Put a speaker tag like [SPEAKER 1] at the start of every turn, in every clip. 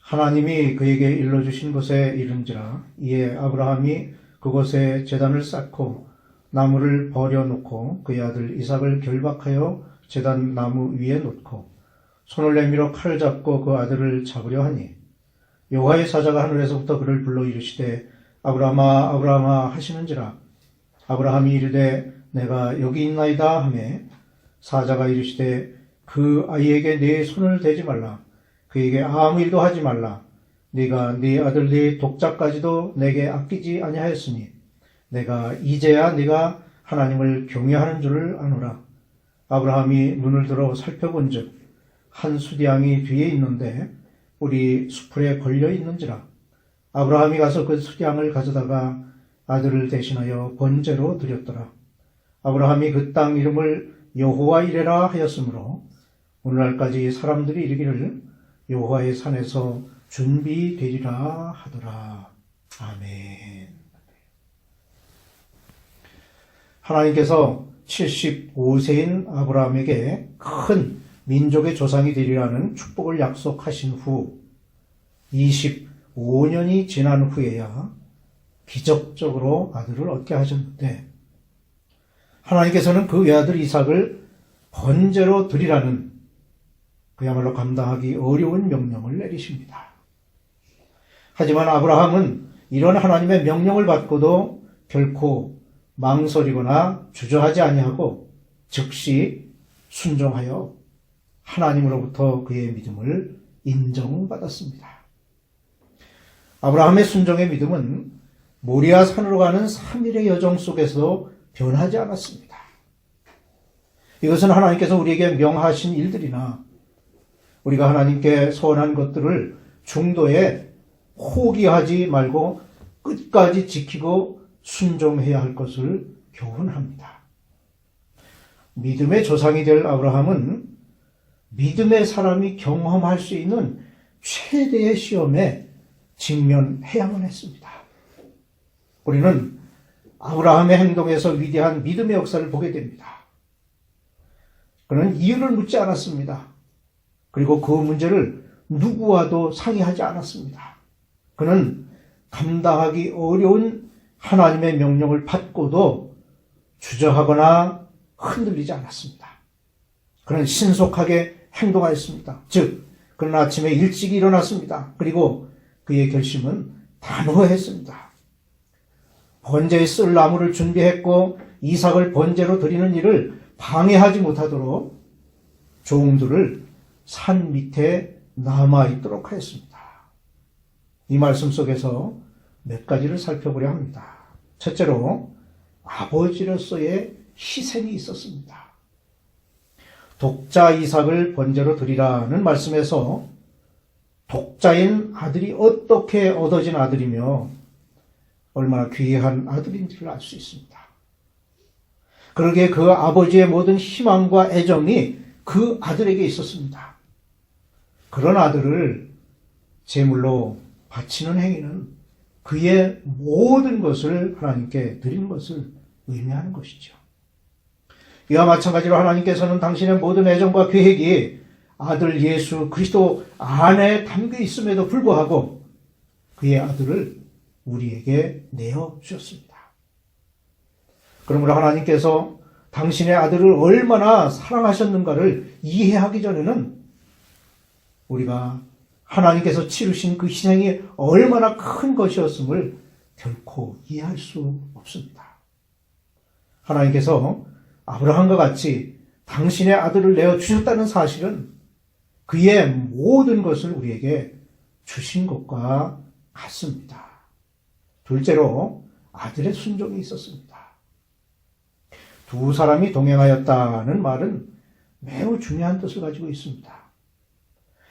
[SPEAKER 1] 하나님이 그에게 일러주신 곳에 이른지라. 이에 아브라함이 그곳에 제단을 쌓고 나무를 버려놓고 그의 아들 이삭을 결박하여 제단 나무 위에 놓고 손을 내밀어 칼을 잡고 그 아들을 잡으려 하니 여호와의 사자가 하늘에서부터 그를 불러 이르시되 아브라함아 아브라함아 하시는지라. 아브라함이 이르되 내가 여기 있나이다 하매 사자가 이르시되 그 아이에게 네 손을 대지 말라. 그에게 아무 일도 하지 말라. 네가 네 아들 네 독자까지도 내게 아끼지 아니하였으니 내가 이제야 네가 하나님을 경외하는 줄을 아노라. 아브라함이 눈을 들어 살펴본즉 한 수디양이 뒤에 있는데 뿔이 수풀에 걸려 있는지라. 아브라함이 가서 그 수디양을 가져다가 아들을 대신하여 번제로 드렸더라. 아브라함이 그 땅 이름을 여호와 이레라 하였으므로 오늘날까지 사람들이 이르기를 여호와의 산에서 준비되리라 하더라. 아멘. 하나님께서 75세인 아브라함에게 큰 민족의 조상이 되리라는 축복을 약속하신 후 25년이 지난 후에야 기적적으로 아들을 얻게 하셨는데 하나님께서는 그 외아들 이삭을 번제로 드리라는 그야말로 감당하기 어려운 명령을 내리십니다. 하지만 아브라함은 이런 하나님의 명령을 받고도 결코 망설이거나 주저하지 아니하고 즉시 순종하여 하나님으로부터 그의 믿음을 인정받았습니다. 아브라함의 순종의 믿음은 모리아 산으로 가는 3일의 여정 속에서 변하지 않았습니다. 이것은 하나님께서 우리에게 명하신 일들이나 우리가 하나님께 소원한 것들을 중도에 포기하지 말고 끝까지 지키고 순종해야 할 것을 교훈합니다. 믿음의 조상이 될 아브라함은 믿음의 사람이 경험할 수 있는 최대의 시험에 직면해야만 했습니다. 우리는 아브라함의 행동에서 위대한 믿음의 역사를 보게 됩니다. 그는 이유를 묻지 않았습니다. 그리고 그 문제를 누구와도 상의하지 않았습니다. 그는 감당하기 어려운 하나님의 명령을 받고도 주저하거나 흔들리지 않았습니다. 그는 신속하게 행동하였습니다. 즉, 그는 아침에 일찍 일어났습니다. 그리고 그의 결심은 단호했습니다. 번제에 쓸 나무를 준비했고 이삭을 번제로 드리는 일을 방해하지 못하도록 종들을 산 밑에 남아있도록 하였습니다. 이 말씀 속에서 몇 가지를 살펴보려 합니다. 첫째로 아버지로서의 희생이 있었습니다. 독자 이삭을 번제로 드리라는 말씀에서 독자인 아들이 어떻게 얻어진 아들이며 얼마나 귀한 아들인지를 알 수 있습니다. 그러기에 그 아버지의 모든 희망과 애정이 그 아들에게 있었습니다. 그런 아들을 제물로 바치는 행위는 그의 모든 것을 하나님께 드리는 것을 의미하는 것이죠. 이와 마찬가지로 하나님께서는 당신의 모든 애정과 계획이 아들 예수 그리스도 안에 담겨 있음에도 불구하고 그의 아들을 우리에게 내어주셨습니다. 그러므로 하나님께서 당신의 아들을 얼마나 사랑하셨는가를 이해하기 전에는 우리가 하나님께서 치르신 그 희생이 얼마나 큰 것이었음을 결코 이해할 수 없습니다. 하나님께서 아브라함과 같이 당신의 아들을 내어주셨다는 사실은 그의 모든 것을 우리에게 주신 것과 같습니다. 둘째로 아들의 순종이 있었습니다. 두 사람이 동행하였다는 말은 매우 중요한 뜻을 가지고 있습니다.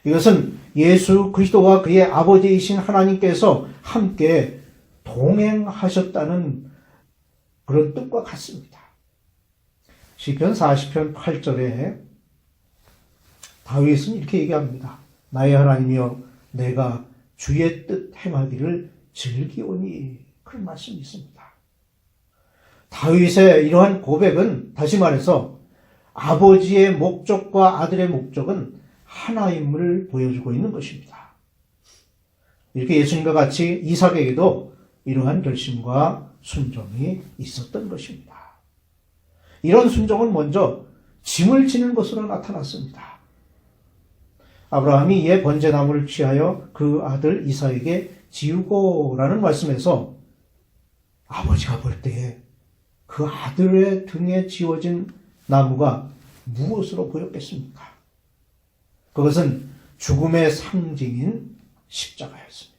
[SPEAKER 1] 이것은 예수 그리스도와 그의 아버지이신 하나님께서 함께 동행하셨다는 그런 뜻과 같습니다. 시편 40편 8절에 다윗은 이렇게 얘기합니다. 나의 하나님이여 내가 주의 뜻 행하기를 즐기오니, 그런 말씀이 있습니다. 다윗의 이러한 고백은 다시 말해서 아버지의 목적과 아들의 목적은 하나임을 보여주고 있는 것입니다. 이렇게 예수님과 같이 이삭에게도 이러한 결심과 순종이 있었던 것입니다. 이런 순종은 먼저 짐을 지는 것으로 나타났습니다. 아브라함이 이에 번제나무를 취하여 그 아들 이삭에게 지우고라는 말씀에서 아버지가 볼 때에 그 아들의 등에 지워진 나무가 무엇으로 보였겠습니까? 그것은 죽음의 상징인 십자가였습니다.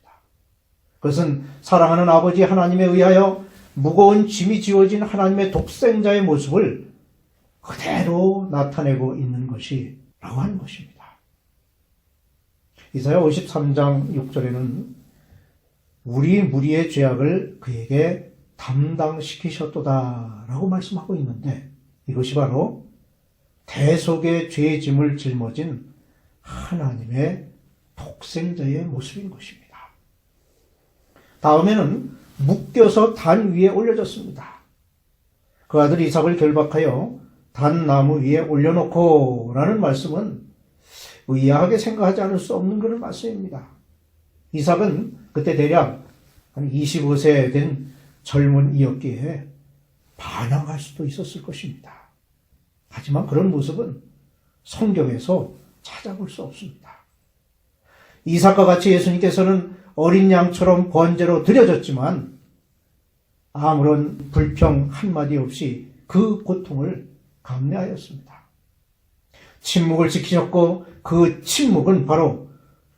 [SPEAKER 1] 그것은 사랑하는 아버지 하나님에 의하여 무거운 짐이 지워진 하나님의 독생자의 모습을 그대로 나타내고 있는 것이라고 하는 것입니다. 이사야 53장 6절에는 우리 무리의 죄악을 그에게 담당시키셨도다 라고 말씀하고 있는데, 이것이 바로 대속의 죄의 짐을 짊어진 하나님의 독생자의 모습인 것입니다. 다음에는 묶여서 단 위에 올려졌습니다. 그 아들 이삭을 결박하여 단나무 위에 올려놓고 라는 말씀은 의아하게 생각하지 않을 수 없는 그런 말씀입니다. 이삭은 그때 대략 한 25세 된 젊은이였기에 반항할 수도 있었을 것입니다. 하지만 그런 모습은 성경에서 찾아볼 수 없습니다. 이삭과 같이 예수님께서는 어린 양처럼 번제로 드려졌지만 아무런 불평 한마디 없이 그 고통을 감내하였습니다. 침묵을 지키셨고 그 침묵은 바로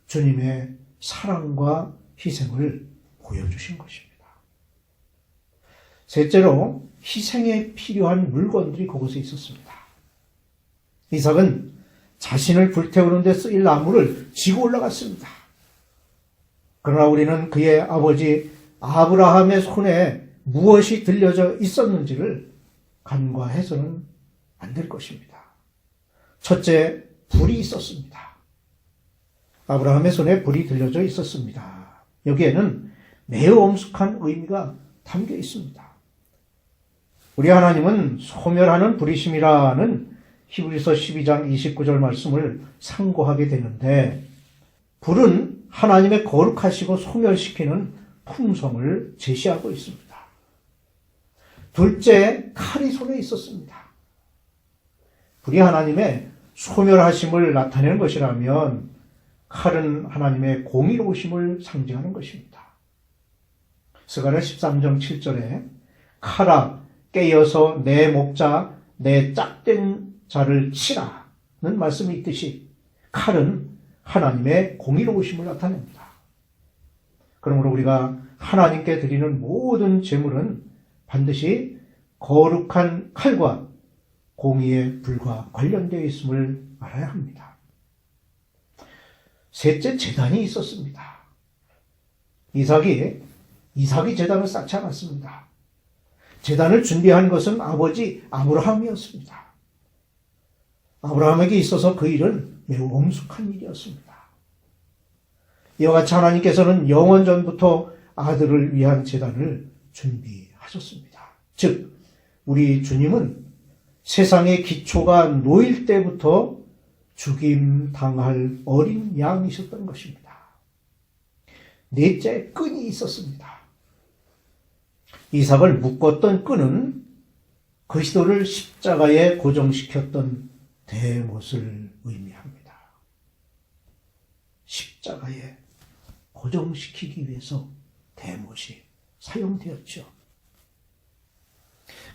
[SPEAKER 1] 주님의 사랑과 희생을 보여주신 것입니다. 셋째로 희생에 필요한 물건들이 그곳에 있었습니다. 이삭은 자신을 불태우는 데 쓰일 나무를 지고 올라갔습니다. 그러나 우리는 그의 아버지 아브라함의 손에 무엇이 들려져 있었는지를 간과해서는 안 될 것입니다. 첫째, 불이 있었습니다. 아브라함의 손에 불이 들려져 있었습니다. 여기에는 매우 엄숙한 의미가 담겨 있습니다. 우리 하나님은 소멸하는 불이심이라는 히브리서 12장 29절 말씀을 상고하게 되는데, 불은 하나님의 거룩하시고 소멸시키는 품성을 제시하고 있습니다. 둘째, 칼이 손에 있었습니다. 불이 하나님의 소멸하심을 나타내는 것이라면 칼은 하나님의 공의로우심을 상징하는 것입니다. 스가랴 13장 7절에 칼아 깨어서 내 목자 내 짝된 자를 치라는 말씀이 있듯이 칼은 하나님의 공의로우심을 나타냅니다. 그러므로 우리가 하나님께 드리는 모든 제물은 반드시 거룩한 칼과 공의의 불과 관련되어 있음을 알아야 합니다. 셋째, 제단이 있었습니다. 이삭이 제단을 쌓지 않았습니다. 제단을 준비한 것은 아버지 아브라함이었습니다. 아브라함에게 있어서 그 일은 매우 엄숙한 일이었습니다. 이와 같이 하나님께서는 영원 전부터 아들을 위한 제단을 준비하셨습니다. 즉, 우리 주님은 세상의 기초가 놓일 때부터 죽임 당할 어린 양이셨던 것입니다. 넷째, 끈이 있었습니다. 이삭을 묶었던 끈은 그리스도를 십자가에 고정시켰던 대못을 의미합니다. 십자가에 고정시키기 위해서 대못이 사용되었죠.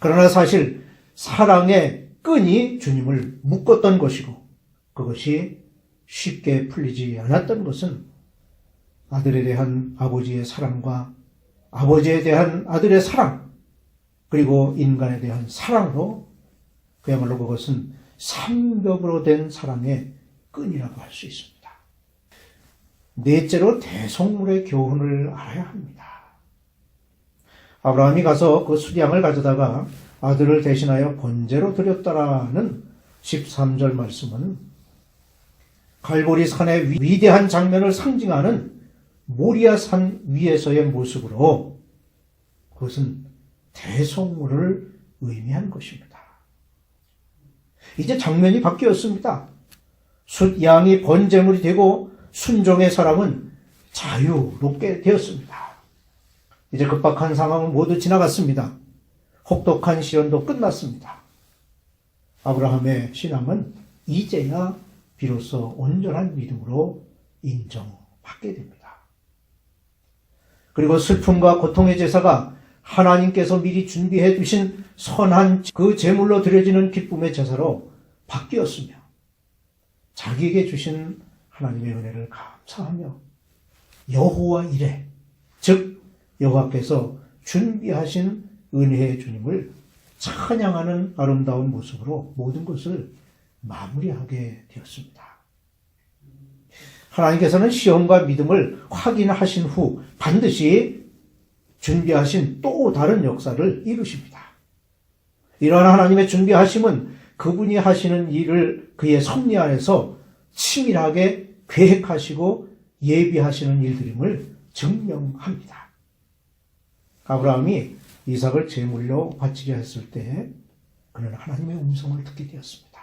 [SPEAKER 1] 그러나 사실 사랑의 끈이 주님을 묶었던 것이고, 그것이 쉽게 풀리지 않았던 것은 아들에 대한 아버지의 사랑과 아버지에 대한 아들의 사랑, 그리고 인간에 대한 사랑으로, 그야말로 그것은 삼벽으로 된 사랑의 끈이라고 할 수 있습니다. 넷째로 대속물의 교훈을 알아야 합니다. 아브라함이 가서 그 수량을 가져다가 아들을 대신하여 번제로 드렸다라는 13절 말씀은 갈보리 산의 위대한 장면을 상징하는 모리아 산 위에서의 모습으로, 그것은 대속물을 의미한 것입니다. 이제 장면이 바뀌었습니다. 숫 양이 번제물이 되고 순종의 사람은 자유롭게 되었습니다. 이제 급박한 상황은 모두 지나갔습니다. 혹독한 시련도 끝났습니다. 아브라함의 신앙은 이제야 비로소 온전한 믿음으로 인정받게 됩니다. 그리고 슬픔과 고통의 제사가 하나님께서 미리 준비해 두신 선한 그 제물로 드려지는 기쁨의 제사로 바뀌었으며 자기에게 주신 하나님의 은혜를 감사하며 여호와 이레, 즉 여호와께서 준비하신 은혜의 주님을 찬양하는 아름다운 모습으로 모든 것을 마무리하게 되었습니다. 하나님께서는 시험과 믿음을 확인하신 후 반드시 준비하신 또 다른 역사를 이루십니다. 이러한 하나님의 준비하심은 그분이 하시는 일을 그의 섭리 안에서 치밀하게 계획하시고 예비하시는 일들임을 증명합니다. 아브라함이 이삭을 제물로 바치려 했을 때 그는 하나님의 음성을 듣게 되었습니다.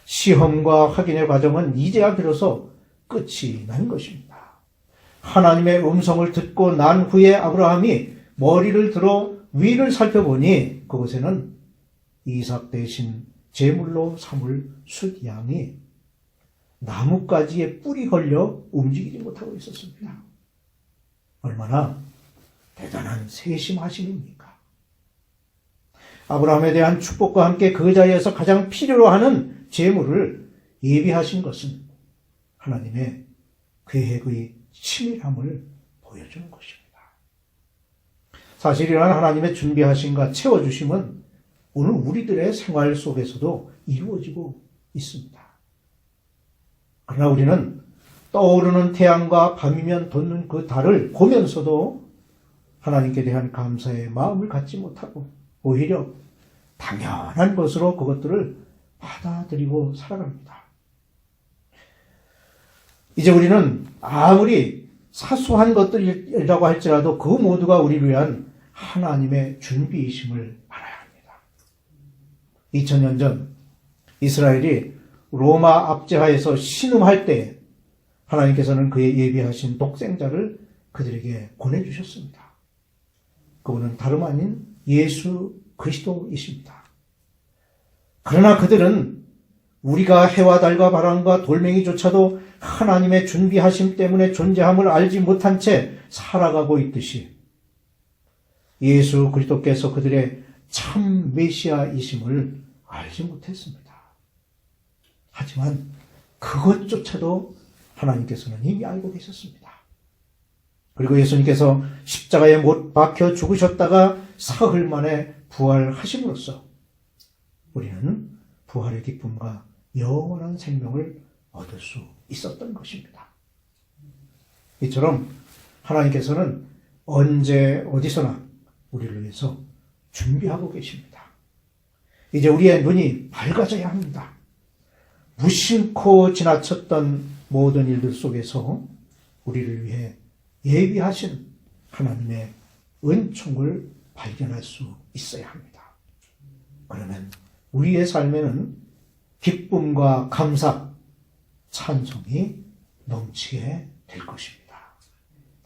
[SPEAKER 1] 시험과 확인의 과정은 이제야 비로소 끝이 난 것입니다. 하나님의 음성을 듣고 난 후에 아브라함이 머리를 들어 위를 살펴보니 그곳에는 이삭 대신 제물로 삼을 숫양이 나뭇가지에 뿔이 걸려 움직이지 못하고 있었습니다. 얼마나 대단한 세심하심입니까? 아브라함에 대한 축복과 함께 그 자리에서 가장 필요로 하는 제물을 예비하신 것은 하나님의 계획의 치밀함을 보여주는 것입니다. 사실 이러한 하나님의 준비하심과 채워주심은 오늘 우리들의 생활 속에서도 이루어지고 있습니다. 그러나 우리는 떠오르는 태양과 밤이면 돋는 그 달을 보면서도 하나님께 대한 감사의 마음을 갖지 못하고 오히려 당연한 것으로 그것들을 받아들이고 살아갑니다. 이제 우리는 아무리 사소한 것들이라고 할지라도 그 모두가 우리를 위한 하나님의 준비이심을 알아야 합니다. 2000년 전 이스라엘이 로마 압제하에서 신음할 때 하나님께서는 그의 예비하신 독생자를 그들에게 보내주셨습니다. 그분은 다름 아닌 예수 그리스도이십니다. 그러나 그들은 우리가 해와 달과 바람과 돌멩이조차도 하나님의 준비하심 때문에 존재함을 알지 못한 채 살아가고 있듯이 예수 그리스도께서 그들의 참 메시아이심을 알지 못했습니다. 하지만 그것조차도 하나님께서는 이미 알고 계셨습니다. 그리고 예수님께서 십자가에 못 박혀 죽으셨다가 사흘 만에 부활하심으로써 우리는 부활의 기쁨과 영원한 생명을 얻을 수 있었던 것입니다. 이처럼 하나님께서는 언제 어디서나 우리를 위해서 준비하고 계십니다. 이제 우리의 눈이 밝아져야 합니다. 무심코 지나쳤던 모든 일들 속에서 우리를 위해 예비하신 하나님의 은총을 발견할 수 있어야 합니다. 그러면 우리의 삶에는 기쁨과 감사, 찬송이 넘치게 될 것입니다.